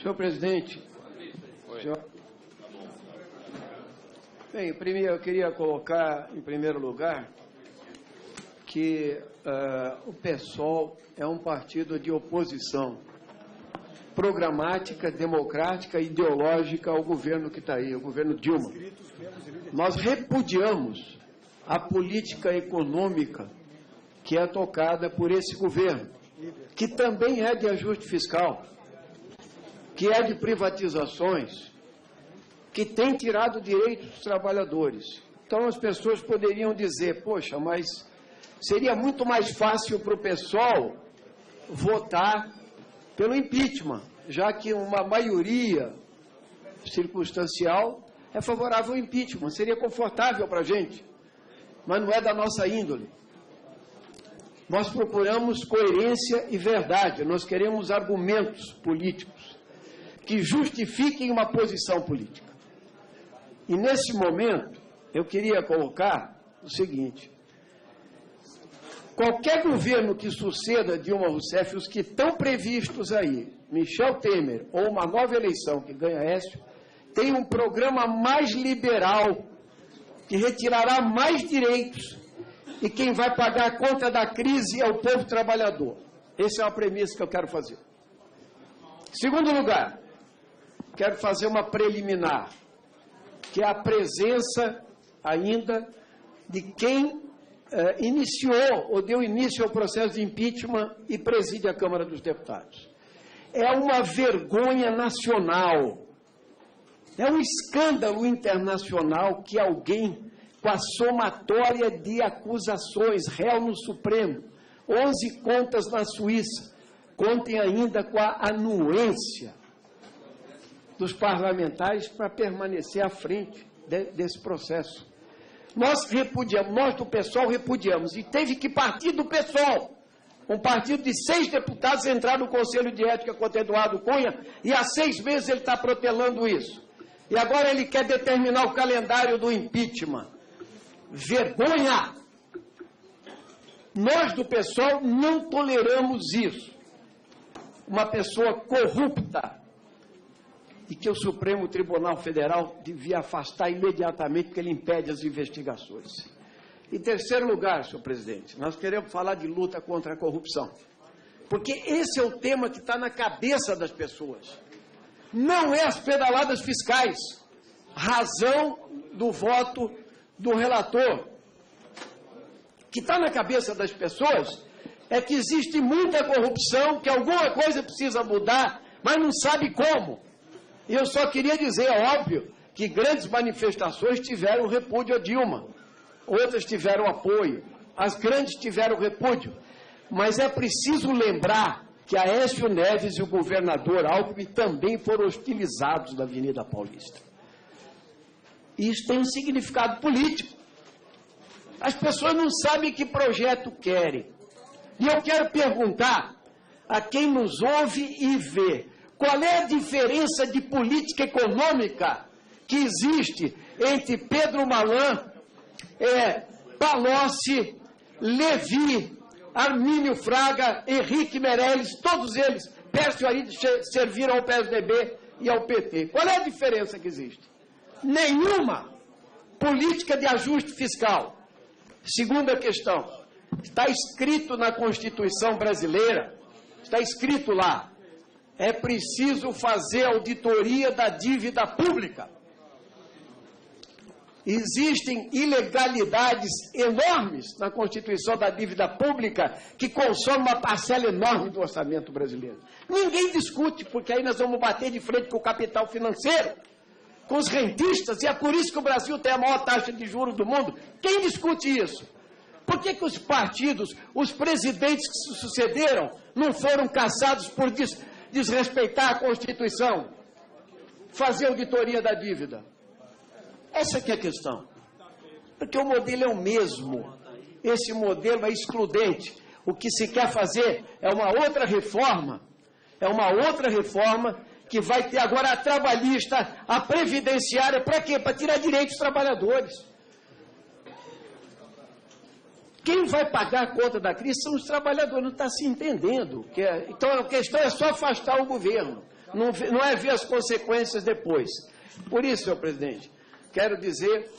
Senhor presidente, bem, primeiro eu queria colocar em primeiro lugar que o PSOL é um partido de oposição programática, democrática e ideológica ao governo que está aí, o governo Dilma. Nós repudiamos a política econômica que é tocada por esse governo, que também é de ajuste fiscal, que é de privatizações, que tem tirado direitos dos trabalhadores. Então as pessoas poderiam dizer, poxa, mas seria muito mais fácil para o PSOL votar pelo impeachment, já que uma maioria circunstancial é favorável ao impeachment, seria confortável para a gente, mas não é da nossa índole. Nós procuramos coerência e verdade, nós queremos argumentos políticos que justifiquem uma posição política. E nesse momento, eu queria colocar o seguinte: qualquer governo que suceda Dilma Rousseff, os que estão previstos aí, Michel Temer ou uma nova eleição que ganha Aécio, tem um programa mais liberal, que retirará mais direitos, e quem vai pagar a conta da crise é o povo trabalhador. Essa é uma premissa que eu quero fazer. Segundo lugar, quero fazer uma preliminar, que é a presença ainda de quem iniciou ou deu início ao processo de impeachment e preside a Câmara dos Deputados. É uma vergonha nacional, é um escândalo internacional que alguém, com a somatória de acusações, réu no Supremo, 11 contas na Suíça, contem ainda com a anuência dos parlamentares para permanecer à frente desse processo. Nós repudiamos, nós do PSOL repudiamos, e teve que partir do PSOL. Um partido de 6 deputados entrar no Conselho de Ética contra Eduardo Cunha, e há 6 meses ele está protelando isso. E agora ele quer determinar o calendário do impeachment. Vergonha! Nós do PSOL não toleramos isso. Uma pessoa corrupta, e que o Supremo Tribunal Federal devia afastar imediatamente, porque ele impede as investigações. Em terceiro lugar, senhor presidente, nós queremos falar de luta contra a corrupção, porque esse é o tema que está na cabeça das pessoas. Não é as pedaladas fiscais, razão do voto do relator. O que está na cabeça das pessoas é que existe muita corrupção, que alguma coisa precisa mudar, mas não sabe como. E eu só queria dizer, é óbvio, que grandes manifestações tiveram repúdio a Dilma, outras tiveram apoio, as grandes tiveram repúdio, mas é preciso lembrar que Aécio Neves e o governador Alckmin também foram hostilizados na Avenida Paulista. Isso tem um significado político. As pessoas não sabem que projeto querem. E eu quero perguntar a quem nos ouve e vê, qual é a diferença de política econômica que existe entre Pedro Malan, Palocci, Levi, Armínio Fraga, Henrique Meirelles, todos eles, Pércio Arid, serviram ao PSDB e ao PT. Qual é a diferença que existe? Nenhuma. Política de ajuste fiscal. Segunda questão, está escrito na Constituição brasileira, está escrito lá, é preciso fazer auditoria da dívida pública. Existem ilegalidades enormes na constituição da dívida pública que consomem uma parcela enorme do orçamento brasileiro. Ninguém discute, porque aí nós vamos bater de frente com o capital financeiro, com os rentistas, e é por isso que o Brasil tem a maior taxa de juros do mundo. Quem discute isso? Por que os partidos, os presidentes que se sucederam, não foram caçados por desrespeitar a Constituição? Fazer auditoria da dívida. Essa que é a questão. Porque o modelo é o mesmo. Esse modelo é excludente. O que se quer fazer é uma outra reforma. É uma outra reforma que vai ter agora a trabalhista, a previdenciária. Para quê? Para tirar direitos dos trabalhadores. Quem vai pagar a conta da crise são os trabalhadores. Não está se entendendo. Então a questão é só afastar o governo. não é ver as consequências depois. Por isso, senhor presidente, quero dizer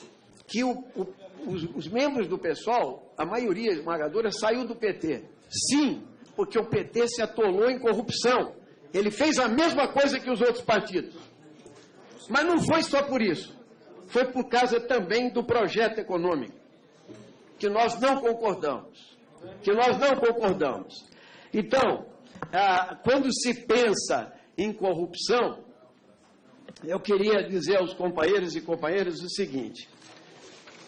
que os membros do PSOL, a maioria esmagadora, saiu do PT. Sim, porque o PT se atolou em corrupção. Ele fez a mesma coisa que os outros partidos. Mas não foi só por isso. Foi por causa também do projeto econômico, que nós não concordamos. Então, quando se pensa em corrupção, eu queria dizer aos companheiros e companheiras o seguinte.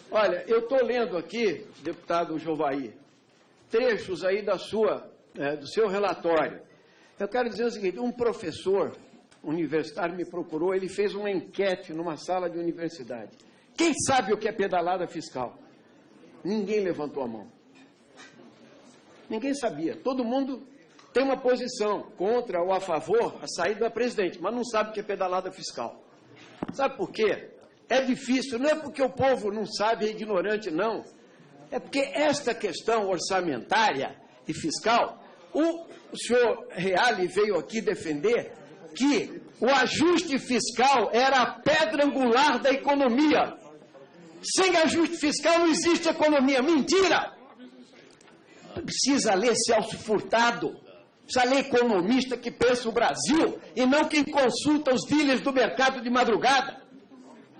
Olha, eu estou lendo aqui, deputado Jovair, trechos aí do seu relatório. Eu quero dizer o seguinte, um professor universitário me procurou, ele fez uma enquete numa sala de universidade. Quem sabe o que é pedalada fiscal? Ninguém levantou a mão. Ninguém sabia. Todo mundo tem uma posição contra ou a favor a saída da presidente, mas não sabe o que é pedalada fiscal. Sabe por quê? É difícil, não é porque o povo não sabe, é ignorante, não. É porque esta questão orçamentária e fiscal, o senhor Reale veio aqui defender que o ajuste fiscal era a pedra angular da economia. Sem ajuste fiscal não existe economia. Mentira! Precisa ler Celso Furtado, precisa ler economista que pensa o Brasil e não quem consulta os dealers do mercado de madrugada,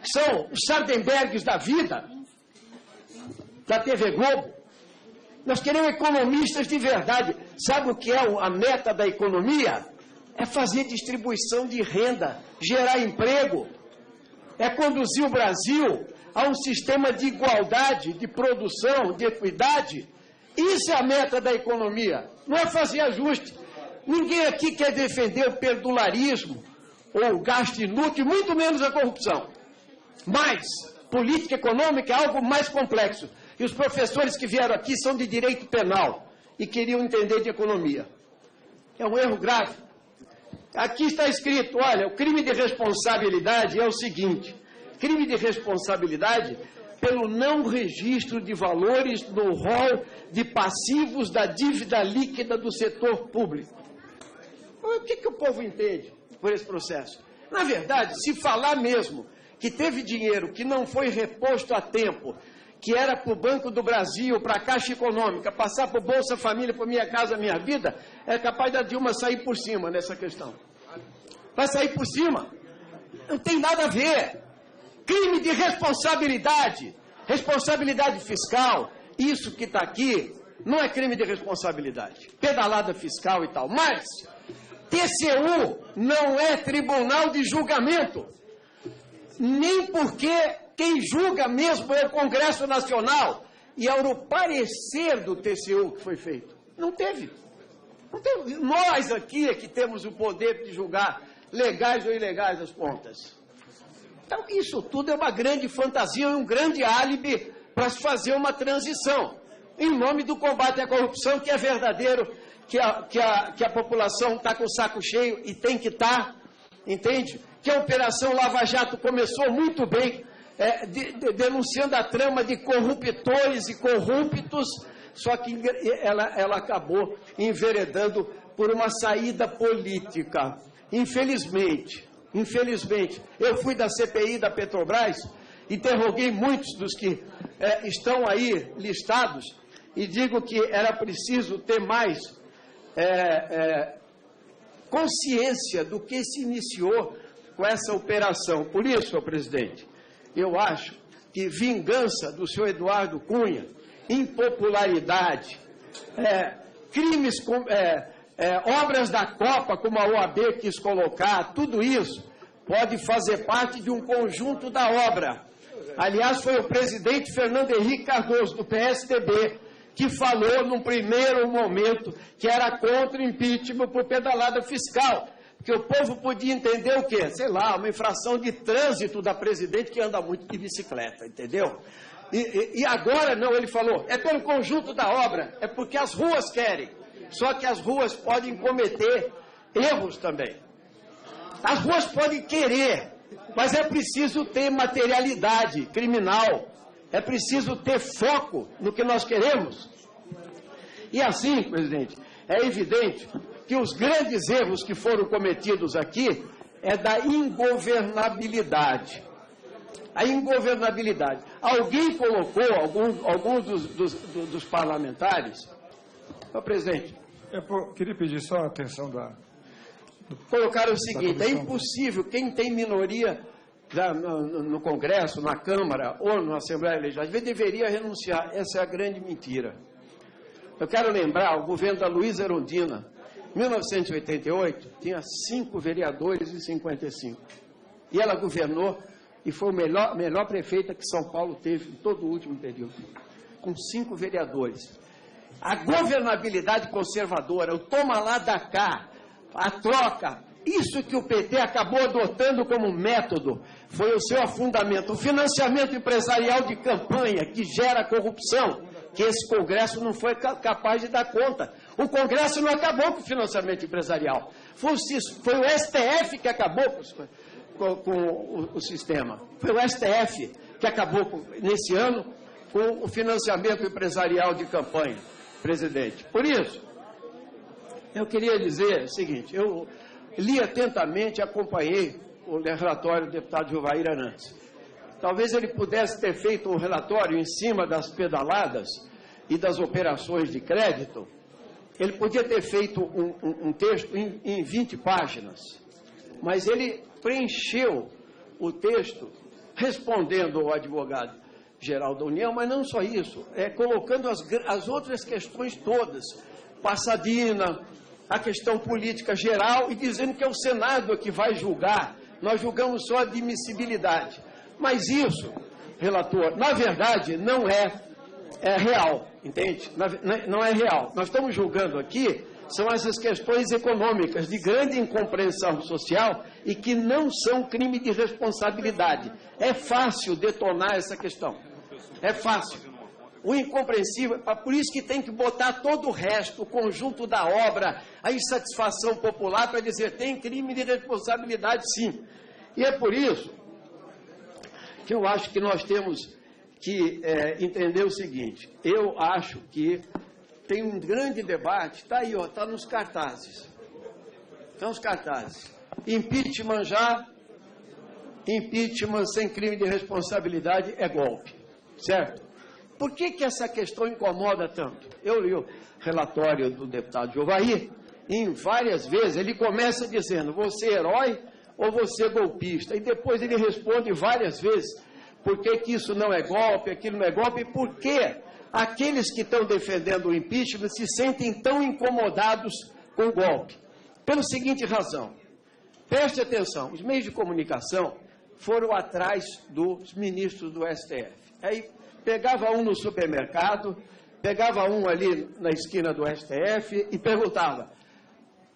que são os Sardenbergs da vida, da TV Globo. Nós queremos economistas de verdade. Sabe o que é a meta da economia? É fazer distribuição de renda, gerar emprego, é conduzir o Brasil a um sistema de igualdade, de produção, de equidade. Isso é a meta da economia, não é fazer ajuste. Ninguém aqui quer defender o perdularismo ou o gasto inútil, muito menos a corrupção. Mas política econômica é algo mais complexo. E os professores que vieram aqui são de direito penal e queriam entender de economia. É um erro grave. Aqui está escrito, olha, o crime de responsabilidade é o seguinte, crime de responsabilidade pelo não registro de valores no rol de passivos da dívida líquida do setor público. O que o povo entende por esse processo? Na verdade, se falar mesmo que teve dinheiro que não foi reposto a tempo, que era para o Banco do Brasil, para a Caixa Econômica, passar para o Bolsa Família, para Minha Casa Minha Vida, é capaz da Dilma sair por cima nessa questão. Vai sair por cima. Não tem nada a ver. Crime de responsabilidade, responsabilidade fiscal, isso que está aqui, não é crime de responsabilidade. Pedalada fiscal e tal. Mas, TCU não é tribunal de julgamento. Nem porque quem julga mesmo é o Congresso Nacional. E era o parecer do TCU que foi feito. Não teve. Não teve. Nós aqui é que temos o poder de julgar legais ou ilegais as contas. Então, isso tudo é uma grande fantasia e um grande álibi para se fazer uma transição. Em nome do combate à corrupção, que é verdadeiro, que a população está com o saco cheio e tem que estar, entende? Que a Operação Lava Jato começou muito bem, denunciando a trama de corruptores e corruptos, só que ela acabou enveredando por uma saída política. Infelizmente, eu fui da CPI da Petrobras, interroguei muitos dos que estão aí listados e digo que era preciso ter mais consciência do que se iniciou com essa operação. Por isso, senhor presidente, eu acho que vingança do senhor Eduardo Cunha, impopularidade, crimes com... obras da Copa, como a OAB quis colocar, tudo isso pode fazer parte de um conjunto da obra. Aliás, foi o presidente Fernando Henrique Cardoso, do PSDB, que falou num primeiro momento que era contra o impeachment por pedalada fiscal, porque o povo podia entender o quê? Sei lá, uma infração de trânsito da presidente que anda muito de bicicleta, entendeu? E agora não, ele falou, é pelo conjunto da obra, é porque as ruas querem. Só que as ruas podem cometer erros também. As ruas podem querer, mas é preciso ter materialidade criminal. É preciso ter foco no que nós queremos. E assim, presidente, é evidente que os grandes erros que foram cometidos aqui é da ingovernabilidade. A ingovernabilidade. Alguém colocou, alguns dos parlamentares, senhor presidente, eu queria pedir só a atenção colocaram o seguinte: é impossível, quem tem minoria no Congresso, na Câmara ou na Assembleia Legislativa, deveria renunciar. Essa é a grande mentira. Eu quero lembrar, o governo da Luísa Erundina, em 1988, tinha 5 vereadores e 55. E ela governou e foi a melhor prefeita que São Paulo teve em todo o último período, com 5 vereadores. A governabilidade conservadora, o toma lá da cá, a troca, isso que o PT acabou adotando como método, foi o seu afundamento. O financiamento empresarial de campanha, que gera corrupção, que esse Congresso não foi capaz de dar conta. O Congresso não acabou com o financiamento empresarial. Foi o STF que acabou com o sistema. Foi o STF que acabou, nesse ano, com o financiamento empresarial de campanha, presidente. Por isso, eu queria dizer o seguinte: eu li atentamente e acompanhei o relatório do deputado Jovair Arantes. Talvez ele pudesse ter feito um relatório em cima das pedaladas e das operações de crédito. Ele podia ter feito um texto em 20 páginas, mas ele preencheu o texto respondendo ao advogado-geral da União, mas não só isso, colocando as outras questões todas, Passadina, a questão política geral, e dizendo que é o Senado que vai julgar. Nós julgamos só a admissibilidade. Mas isso, relator, na verdade, não é real, entende? Não é real. Nós estamos julgando aqui, são essas questões econômicas de grande incompreensão social e que não são crime de responsabilidade. É fácil detonar essa questão. É fácil. O incompreensível, por isso que tem que botar todo o resto, o conjunto da obra, a insatisfação popular, para dizer tem crime de responsabilidade, sim. E é por isso que eu acho que nós temos que entender o seguinte: eu acho que tem um grande debate, está aí, está nos cartazes. Estão os cartazes. Impeachment já, impeachment sem crime de responsabilidade é golpe, certo? Por que essa questão incomoda tanto? Eu li o relatório do deputado Jovair, e em várias vezes ele começa dizendo, você é herói ou você é golpista? E depois ele responde várias vezes, por que isso não é golpe, aquilo não é golpe, e por que aqueles que estão defendendo o impeachment se sentem tão incomodados com o golpe? Pela seguinte razão, preste atenção, os meios de comunicação foram atrás dos ministros do STF. Aí pegava um no supermercado, pegava um ali na esquina do STF e perguntava,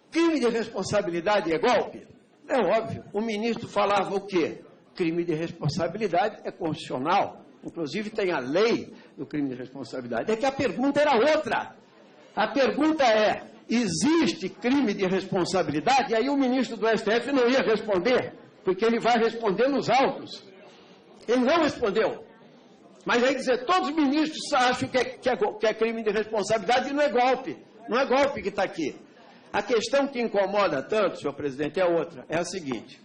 crime de responsabilidade é golpe? É óbvio, o ministro falava o quê? Crime de responsabilidade é constitucional, inclusive tem a lei do crime de responsabilidade. É que a pergunta era outra. A pergunta é, existe crime de responsabilidade? E aí o ministro do STF não ia responder, porque ele vai responder nos autos. Ele não respondeu. Mas aí dizer, todos os ministros acham que é crime de responsabilidade e não é golpe. Não é golpe que está aqui. A questão que incomoda tanto, senhor presidente, é outra. É a seguinte.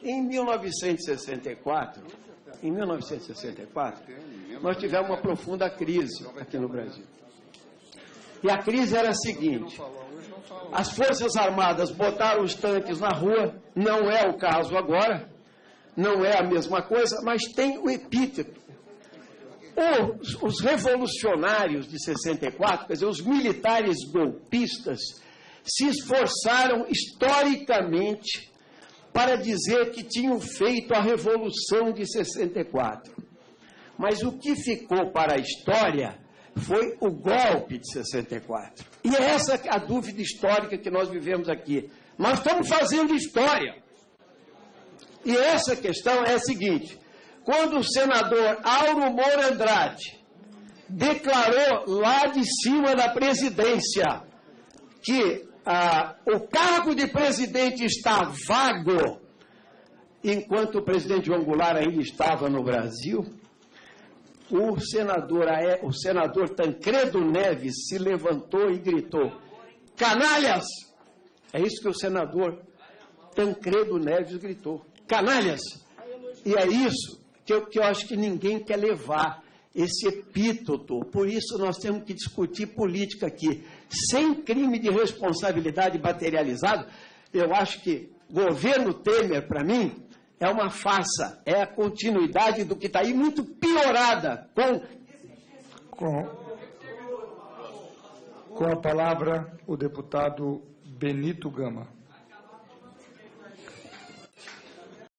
Em 1964, nós tivemos uma profunda crise aqui no Brasil. E a crise era a seguinte. As Forças Armadas botaram os tanques na rua, não é o caso agora, não é a mesma coisa, mas tem o epíteto. Os revolucionários de 64, quer dizer, os militares golpistas, se esforçaram historicamente para dizer que tinham feito a Revolução de 64. Mas o que ficou para a história foi o golpe de 64. E é essa a dúvida histórica que nós vivemos aqui. Nós estamos fazendo história. E essa questão é a seguinte. Quando o senador Auro Moura Andrade declarou lá de cima da presidência que o cargo de presidente está vago, enquanto o presidente João Goulart ainda estava no Brasil, o senador Tancredo Neves se levantou e gritou, canalhas, É isso que o senador Tancredo Neves gritou. Canalhas! E é isso que eu acho que ninguém quer levar, esse epíteto. Por isso nós temos que discutir política aqui. Sem crime de responsabilidade materializado, eu acho que governo Temer, para mim, é uma farsa. É a continuidade do que está aí, muito piorada. Com a palavra, o deputado Benito Gama.